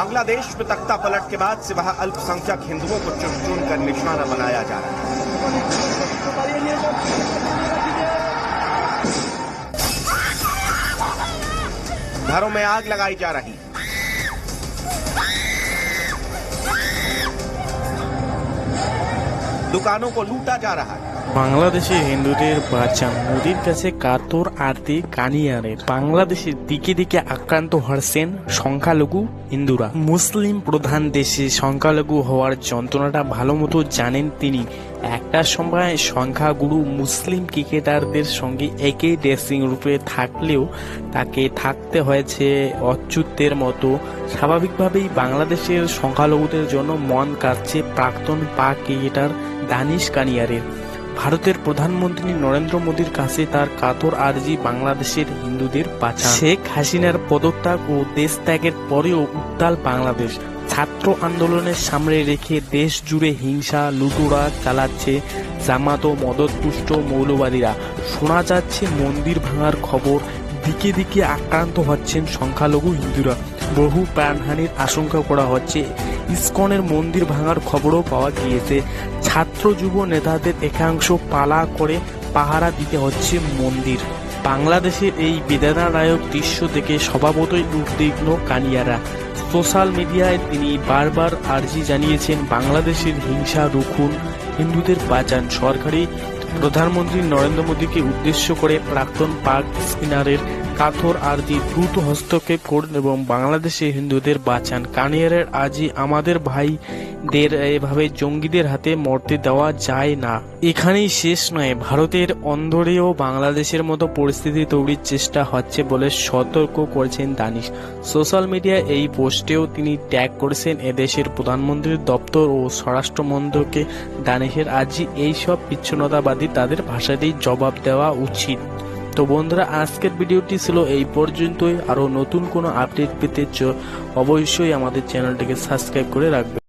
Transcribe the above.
बांग्लादेश में तख्ता पलट के बाद से वहां अल्पसंख्यक हिंदुओं को चुन चुन कर निशाना बनाया जा रहा है। घरों में आग लगाई जा रही है। दुकानों को लूटा जा रहा है। বাংলাদেশে হিন্দুদের বাঁচান, মোদির কাছে কাতর আরতি কানিয়ারের। বাংলাদেশের দিকে দিকে আক্রান্ত হচ্ছেন সংখ্যালঘু হিন্দুরা। মুসলিম প্রধান দেশে সংখ্যালঘু হওয়ার যন্ত্রণাটা ভালো মতো জানেন তিনি। একটা সময় সংখ্যাগুরু মুসলিম ক্রিকেটারদের সঙ্গে একই ড্রেসিং রুমে থাকলেও তাকে থাকতে হয়েছে অচ্যুতের মতো। স্বাভাবিকভাবেই বাংলাদেশের সংখ্যালঘুদের জন্য মন কাটছে প্রাক্তন পাক ক্রিকেটার দানিশ কানিয়ারের। ভারতের প্রধানমন্ত্রী নরেন্দ্র মোদীর কাছে তার কাতর আর্জি বাংলাদেশের হিন্দুদের বাঁচান। শেখ হাসিনার পদত্যাগ ও দেশ ত্যাগের পরেও উত্তাল বাংলাদেশ। ছাত্র আন্দোলনের সামনে রেখে দেশ জুড়ে হিংসা লুটোরা চালাচ্ছে জামাত ও মদতপুষ্ট মৌলবাদীরা। শোনা যাচ্ছে মন্দির ভাঙার খবর, দিকে দিকে আক্রান্ত হচ্ছেন সংখ্যালঘু হিন্দুরা। বহু প্রাণহানির আশঙ্কা করা হচ্ছে। ইসকনের মন্দির ভাঙার খবরও পাওয়া গিয়েছে। ছাত্র যুব নেতাদের একাংশ পালা করে পাহারা দিতে হচ্ছে মন্দির। বাংলাদেশের এই বেদনাদায়ক দৃশ্য দেখে স্বভাবতই উদ্বিগ্ন কানিয়ারা। সোশ্যাল মিডিয়ায় তিনি বারবার আর্জি জানিয়েছেন বাংলাদেশের হিংসা রুখুন, হিন্দুদের বাঁচান। সরকারি প্রধানমন্ত্রী নরেন্দ্র মোদীকে উদ্দেশ্য করে প্রাক্তন পাক স্পিনারের কাতর আর্জি দ্রুত হস্তক্ষেপ করুন এবং বাংলাদেশে হিন্দুদের বাঁচান। কানিয়ারের আর্জি আমাদের ভাইদের এভাবে জঙ্গিদের হাতে মরতে দেওয়া যায় না। এখানেই শেষ নয়, ভারতের অন্দরেও বাংলাদেশের মতো পরিস্থিতি তৈরির চেষ্টা হচ্ছে বলে সতর্ক করেছেন দানিশ। সোশ্যাল মিডিয়ায় এই পোস্টেও তিনি ট্যাগ করেছেন এদেশের প্রধানমন্ত্রীর দপ্তর ও স্বরাষ্ট্র মন্ত্রকে। দানিশের আর্জি এইসব বিচ্ছিন্নতাবাদী তাদের ভাষাতেই জবাব দেওয়া উচিত। তো বন্ধুরা, আজকের ভিডিওটি ছিল এই পর্যন্তই। আরো নতুন কোনো আপডেট পেতে অবশ্যই আমাদের চ্যানেলটিকে সাবস্ক্রাইব করে রাখবেন।